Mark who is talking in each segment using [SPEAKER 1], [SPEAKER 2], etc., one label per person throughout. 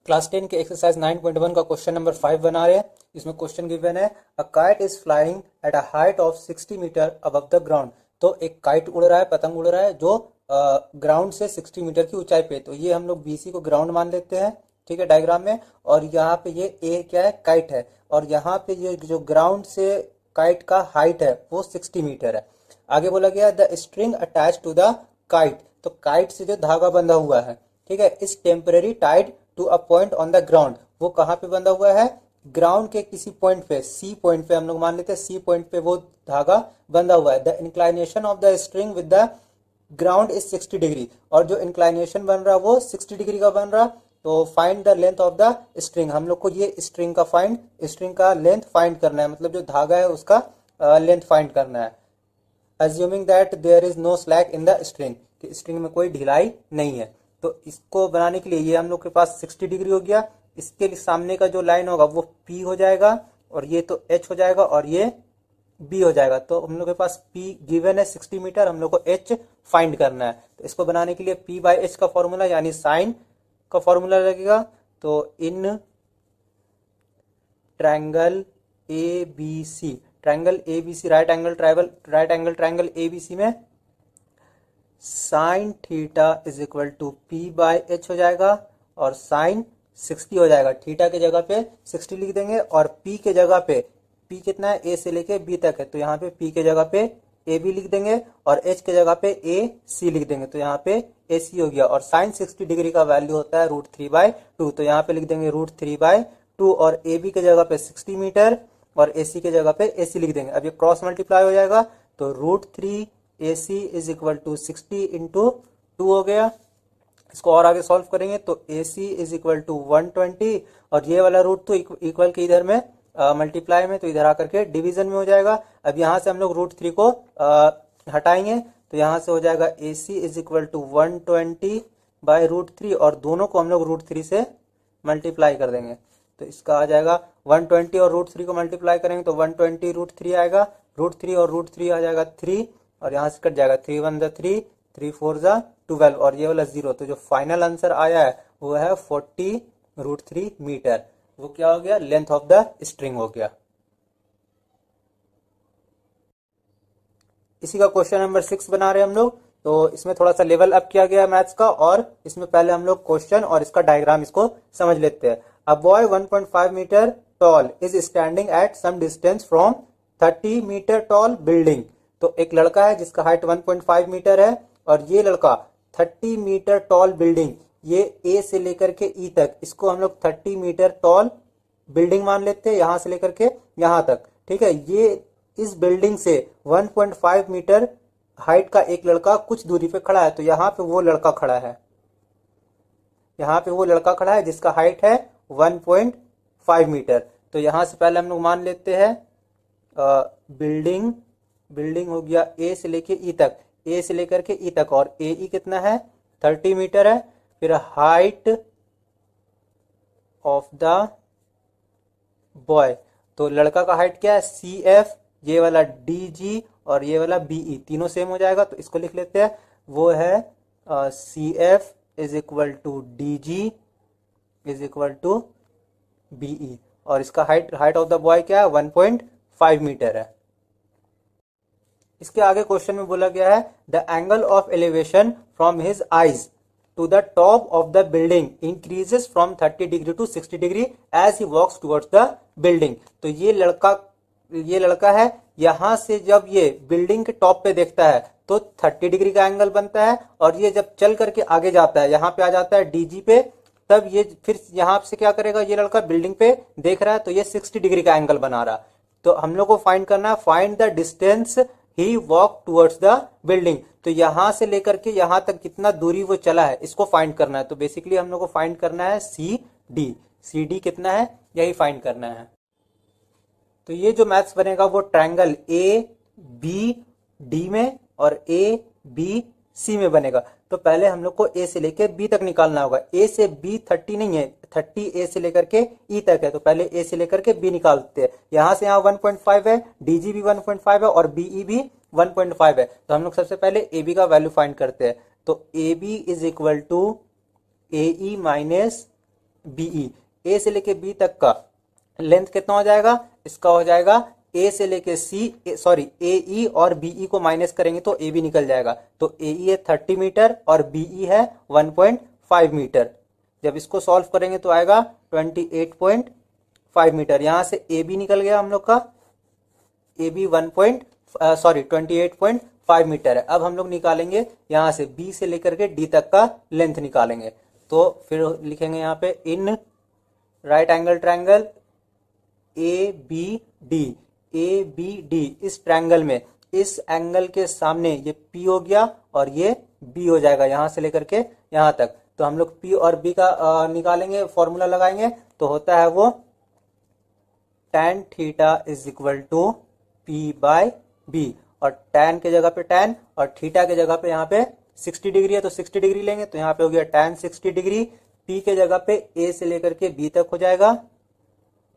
[SPEAKER 1] Class 10 के exercise 9.1 का question number 5 बना रहे हैं। इसमें क्वेश्चन गिवन है a kite is flying at a height of 60 metre above the ground. तो एक काइट उड़ रहा है, पतंग उड़ रहा है जो ग्राउंड से 60 मीटर की ऊंचाई पे। तो ये हम लोग बीसी को ग्राउंड मान लेते हैं, ठीक है, डायग्राम में। और यहाँ पे ये ए क्या है, काइट है। और यहाँ पे ये जो ग्राउंड से काइट का हाइट है वो 60 मीटर है। आगे बोला गया the string attach to the kite. तो काइट से जो धागा बंधा हुआ है, ठीक है, इस temporary tied to a point on the ground. वो कहाँ पे बंधा हुआ है? ग्राउंड के किसी पॉइंट पे, सी पॉइंट पे हम लोग मान लेते हैं, सी पॉइंट पे वो धागा बंधा हुआ है। The inclination of the string with the ground is 60 degree. और जो इंक्लाइनेशन बन रहा है वो 60 डिग्री का बन रहा। तो find the length of the string. हम लोग को ये स्ट्रिंग का लेंथ फाइंड करना है, मतलब जो धागा है उसका लेंथ फाइंड करना है। Assuming that there is no slack in the string, कि स्ट्रिंग में कोई ढिलाई नहीं है। तो इसको बनाने के लिए ये हम लोग के पास 60 डिग्री हो गया। इसके सामने का जो लाइन होगा वो P हो जाएगा, और ये तो H हो जाएगा, और ये B हो जाएगा। तो हम लोग के पास P गिवन है 60 मीटर, हम लोग को H फाइंड करना है। तो इसको बनाने के लिए P बाई H का फॉर्मूला यानी साइन का फॉर्मूला लगेगा। तो in triangle ABC, triangle ABC, right angle triangle ABC में sine theta is equal to P by H हो जाएगा, और साइन 60 हो जाएगा। थीटा के जगह पे 60 लिख देंगे, और पी के जगह पे, पी कितना है, ए से लेके बी तक है, तो यहाँ पे पी के जगह पे ए बी लिख देंगे, और एच के जगह पे ए सी लिख देंगे, तो यहाँ पे ए सी हो गया। और साइन 60 डिग्री का वैल्यू होता है √3/2, तो यहाँ पे लिख देंगे √3/2, और ए बी के जगह पे 60 मीटर और ए सी के जगह पे ए सी लिख देंगे। अब ये क्रॉस मल्टीप्लाई हो जाएगा, तो √3 AC is equal to 60 into 2 हो गया। इसको और आगे सॉल्व करेंगे तो AC इज इक्वल टू 120, और ये वाला रूट तो इक्वल के इधर में मल्टीप्लाई में, तो इधर आकर के डिवीजन में हो जाएगा। अब यहाँ से हम लोग √3 को हटाएंगे, तो यहाँ से हो जाएगा AC is equal to 120 by √3, और दोनों को हम लोग √3 से मल्टीप्लाई कर देंगे। तो इसका आ जाएगा 120, और √3 को मल्टीप्लाई करेंगे तो 120 √3 आएगा, √3 और √3 आ जाएगा 3, और यहाँ से कट जाएगा 3 1 3, 3 4 12, और ये वाला 0। तो जो फाइनल आंसर आया है वो है 40 √3 मीटर। वो क्या हो गया? लेंथ ऑफ द स्ट्रिंग हो गया। इसी का क्वेश्चन नंबर 6 बना रहे हैं हम लोग। तो इसमें थोड़ा सा लेवल अप किया गया है मैथ्स का, और इसमें पहले हम लोग क्वेश्चन और इसका डायग्राम इसको समझ लेते हैं। A boy 1.5 metre tall is standing at some distance from 30 metre tall building. तो एक लड़का है जिसका हाइट 1.5 मीटर है, और ये लड़का 30 मीटर टॉल बिल्डिंग, ये ए से लेकर के ई तक, इसको हम लोग 30 मीटर टॉल बिल्डिंग मान लेते हैं, यहां से लेकर के यहां तक, ठीक है। ये इस बिल्डिंग से 1.5 मीटर हाइट का एक लड़का कुछ दूरी पे खड़ा है। तो यहाँ पे वो लड़का खड़ा है, यहाँ पे वो लड़का खड़ा है जिसका हाइट है 1.5 मीटर। तो यहां से पहले हम लोग मान लेते हैं बिल्डिंग हो गया ए से लेके ई तक, ए से लेकर के ई तक, और ए ई कितना है, 30 मीटर है। फिर हाइट ऑफ द बॉय, तो लड़का का हाइट क्या है, CF, ये वाला DG और ये वाला BE, तीनों सेम हो जाएगा। तो इसको लिख लेते हैं, वो है CF is equal to DG is equal to BE, और इसका हाइट ऑफ द बॉय क्या है, 1.5 मीटर है। इसके आगे क्वेश्चन में बोला गया है the angle of elevation from his eyes to the top of the building increases from 30 degree to 60 degree as he walks towards the building. तो ये लड़का है, यहां से जब ये बिल्डिंग के टॉप पे देखता है तो 30 डिग्री का एंगल बनता है, और ये जब चल करके आगे जाता है, यहाँ पे आ जाता है DG पे, तब ये फिर यहाँ से क्या करेगा, ये लड़का बिल्डिंग पे देख रहा है, तो ये 60 डिग्री का एंगल बना रहा। तो हम लोग को फाइंड करना है, find the distance he walk towards the building. तो यहां से लेकर के यहां तक कितना दूरी वो चला है, इसको फाइंड करना है। तो बेसिकली हम लोग को फाइंड करना है CD कितना है, यही फाइंड करना है। तो ये जो मैथ्स बनेगा वो ट्रायंगल ABD में और ABC में बनेगा। तो पहले हम लोग को A से लेकर B तक निकालना होगा। A से B 30 नहीं है, 30 A से लेकर के E तक है, तो पहले A से लेकर के B निकालते हैं। यहां से यहाँ 1.5 है, DG भी 1.5 है, और BE भी 1.5 है। तो हम लोग सबसे पहले AB का वैल्यू फाइंड करते हैं। तो AB is equal to AE minus B E, A से लेके बी तक का लेंथ कितना हो जाएगा, इसका हो जाएगा ए से लेके सी, सॉरी ए ई और बीई को माइनस करेंगे तो ए बी निकल जाएगा। तो ए ई है 30 मीटर और बीई है 1.5 मीटर। जब इसको सॉल्व करेंगे तो आएगा 28.5 मीटर। यहां से ए बी निकल गया हम लोग का, ए बी 28.5 मीटर है। अब हम लोग निकालेंगे यहां से बी से लेकर के डी तक का लेंथ निकालेंगे। तो फिर लिखेंगे यहाँ पे in right angle triangle A B D, A B D, इस ट्रायंगल में इस एंगल के सामने ये P हो गया और ये B हो जाएगा यहां से लेकर के यहां तक। तो हम लोग P और B का निकालेंगे, फॉर्मूला लगाएंगे तो होता है वो tan theta is equal to P by B, और tan के जगह पे tan और थीटा के जगह पे यहाँ पे 60 डिग्री है तो 60 डिग्री लेंगे, तो यहाँ पे हो गया tan 60 डिग्री। P के जगह पे A से लेकर के B तक हो जाएगा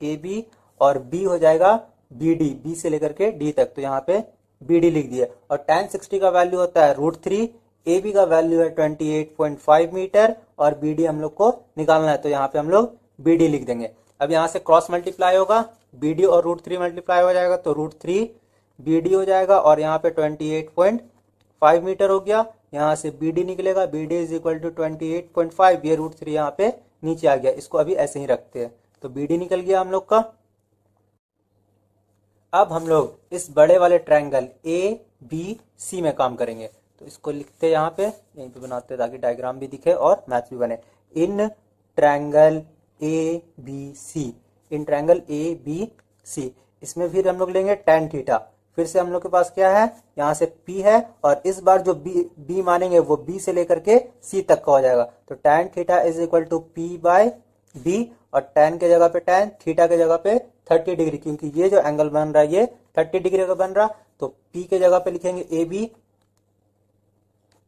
[SPEAKER 1] AB और B हो जाएगा BD, B से लेकर के D तक, तो यहाँ पे BD लिख दिया। और tan 60 का वैल्यू होता है √3, AB का वैल्यू है 28.5 मीटर और BD हम लोग को निकालना है, तो यहाँ पे हम लोग BD लिख देंगे। अब यहाँ से क्रॉस मल्टीप्लाई होगा, BD और √3 मल्टीप्लाई हो जाएगा तो √3 BD हो जाएगा और यहाँ पे 28.5 मीटर हो गया। यहाँ से BD निकलेगा, BD इज इक्वल टू 28.5, ये √3 यहाँ पे नीचे आ गया, इसको अभी ऐसे ही रखते हैं। तो BD निकल गया हम लोग का। अब हम लोग इस बड़े वाले ट्रायंगल ABC में काम करेंगे, तो इसको लिखते हैं यहाँ पे, यहीं पे बनाते हैं ताकि डायग्राम भी दिखे और मैथ भी बने। इन ट्रायंगल ABC, इन ट्रायंगल ABC, इसमें फिर हम लोग लेंगे tan थीटा। फिर से हम लोग के पास क्या है, यहाँ से P है और इस बार जो B मानेंगे वो B से लेकर के C तक का हो जाएगा। तो tan theta is equal to P by B, और tan के जगह पे tan, थीटा के जगह पे 30 डिग्री, क्योंकि ये जो एंगल बन रहा है ये 30 डिग्री का बन रहा, तो P के जगह पे लिखेंगे AB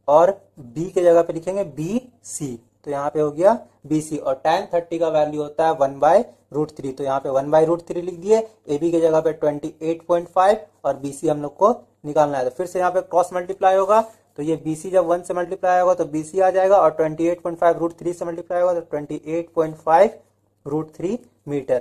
[SPEAKER 1] और B के जगह पे लिखेंगे BC, तो यहाँ पे हो गया BC। और tan 30 का वैल्यू होता है 1/√3, तो यहाँ पे 1/√3 लिख दिए। AB के जगह पे 28.5 और BC हम लोग को निकालना है। तो फिर से यहाँ पे क्रॉस मल्टीप्लाई होगा, तो ये BC जब 1 से मल्टीप्लाई होगा तो BC आ जाएगा, और 28.5 √3 से मल्टीप्लाई होगा तो 28.5 √3 मीटर।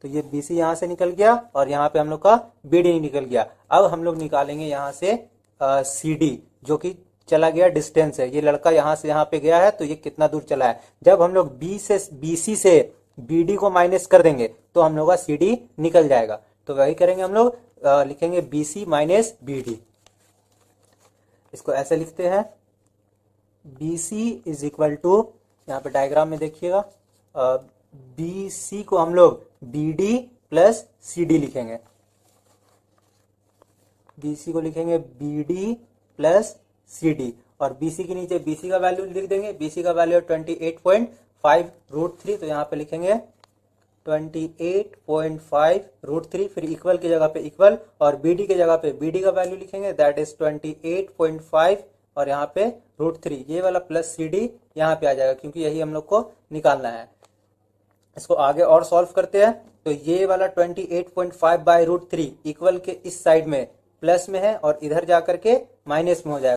[SPEAKER 1] तो ये BC यहाँ से निकल गया और यहाँ पे हम लोग का BD निकल गया। अब हम लोग निकालेंगे यहाँ से CD, जो कि चला गया डिस्टेंस है, ये लड़का यहाँ से यहाँ पे गया है तो ये कितना दूर चला है। जब हम लोग BC से BD को माइनस कर देंगे तो हम लोग का CD निकल जाएगा, तो वही करेंगे हम लोग, लिखेंगे BC माइनस BD। इसको ऐसे लिखते हैं, BC इज इक्वल टू, यहाँ पे डायग्राम में देखिएगा, BC को हम लोग BD प्लस CD लिखेंगे, BC को लिखेंगे BD प्लस CD, और BC के नीचे BC का वैल्यू लिख देंगे। BC का वैल्यू है 28.5 √3, तो यहाँ पे लिखेंगे 28.5 √3, फिर इक्वल की जगह पे इक्वल, और BD के जगह पे BD का वैल्यू लिखेंगे, दैट इज 28.5 और यहाँ पे √3, ये वाला प्लस CD यहाँ पे आ जाएगा क्योंकि यही हम लोग को निकालना है। इसको आगे और सॉल्व करते हैं, तो ये वाला 28.5/√3 इक्वल के इस साइड में प्लस में है और इधर जाकर के माइनस में हो जाएगा।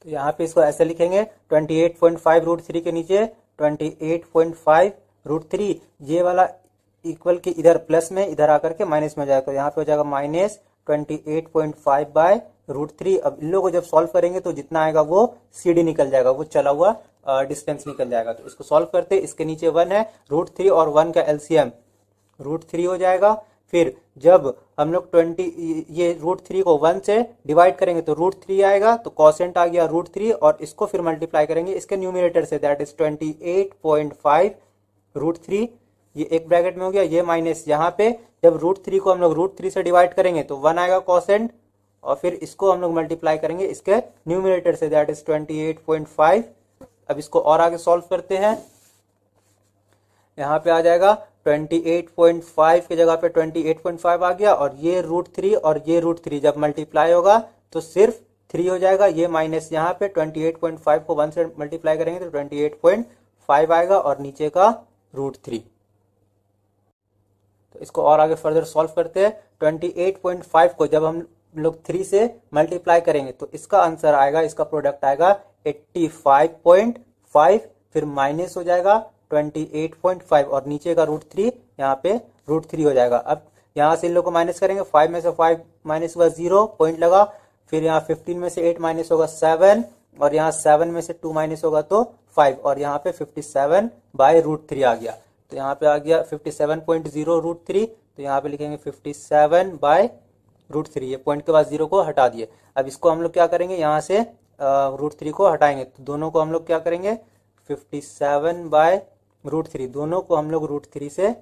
[SPEAKER 1] तो यहाँ पे इसको ऐसे लिखेंगे, 28.5 √3 के नीचे 28.5 √3, ये वाला इक्वल के इधर प्लस में, इधर आकर के माइनस में हो जाएगा, तो यहाँ पे हो जाएगा माइनस 28.5/√3। अब इन लोगों को जब सॉल्व करेंगे तो जितना आएगा वो CD निकल जाएगा, वो चला हुआ डिस्टेंस निकल जाएगा। तो इसको सॉल्व करते, इसके नीचे 1 है, √3 और 1 का LCM √3 हो जाएगा। फिर जब हम लोग 20 ये √3 को 1 से डिवाइड करेंगे तो √3 आएगा, तो कॉसेंट आ गया √3, और इसको फिर मल्टीप्लाई करेंगे इसके न्यूमरेटर से, दैट इज 28.5 √3, ये एक ब्रैकेट में हो गया, ये माइनस यहाँ पे जब √3 को हम लोग √3 से डिवाइड करेंगे तो 1 आएगा कॉसेंट, और फिर इसको हम लोग मल्टीप्लाई करेंगे इसके न्यूमरेटर से, दैट इज 28.5। अब इसको और आगे सॉल्व करते हैं, यहाँ पे आ जाएगा 28.5 की जगह पे 28.5 आ गया, और ये √3 और ये √3 जब मल्टीप्लाई होगा तो सिर्फ 3 हो जाएगा, ये माइनस यहाँ पे 28.5 को 1 से मल्टीप्लाई करेंगे तो 28.5 आएगा और नीचे का √3। तो इसको और आगे फर्दर सॉल्व करते हैं, 28.5 को जब हम लोग 3 से मल्टीप्लाई करेंगे तो इसका आंसर आएगा, इसका प्रोडक्ट आएगा 85.5, फिर माइनस हो जाएगा 28.5 और नीचे का √3 यहाँ पे √3 हो जाएगा। अब यहाँ से इन लोग को माइनस करेंगे, 5 में से 5 माइनस हुआ 0 पॉइंट लगा, फिर यहाँ 15 में से 8 माइनस होगा 7 और यहाँ 7 में से 2 माइनस होगा तो 5 और यहाँ पे 57 बाय √3 आ गया। तो यहाँ पे आ गया 57.0 √3, तो यहाँ पे लिखेंगे 57 बाय √3, ये पॉइंट के बाद 0 को हटा दिए। अब इसको हम लोग क्या करेंगे, यहाँ से √3 को हटाएंगे तो दोनों को हम लोग क्या करेंगे 57 बाय √3, दोनों को हम लोग √3 से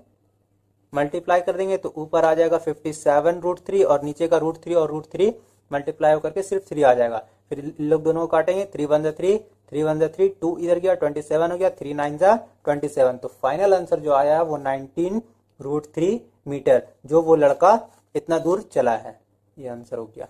[SPEAKER 1] मल्टीप्लाई कर देंगे तो ऊपर आ जाएगा 57 √3 और नीचे का √3 और √3 मल्टीप्लाई होकर के सिर्फ 3 आ जाएगा। फिर इन लोग दोनों को काटेंगे, 3 1 3, 3 1 3, 2 इधर गया 27 हो गया, 3 9 27। तो फाइनल आंसर जो आया है वो 19 √3 मीटर, जो वो लड़का इतना दूर चला है, ये आंसर हो गया।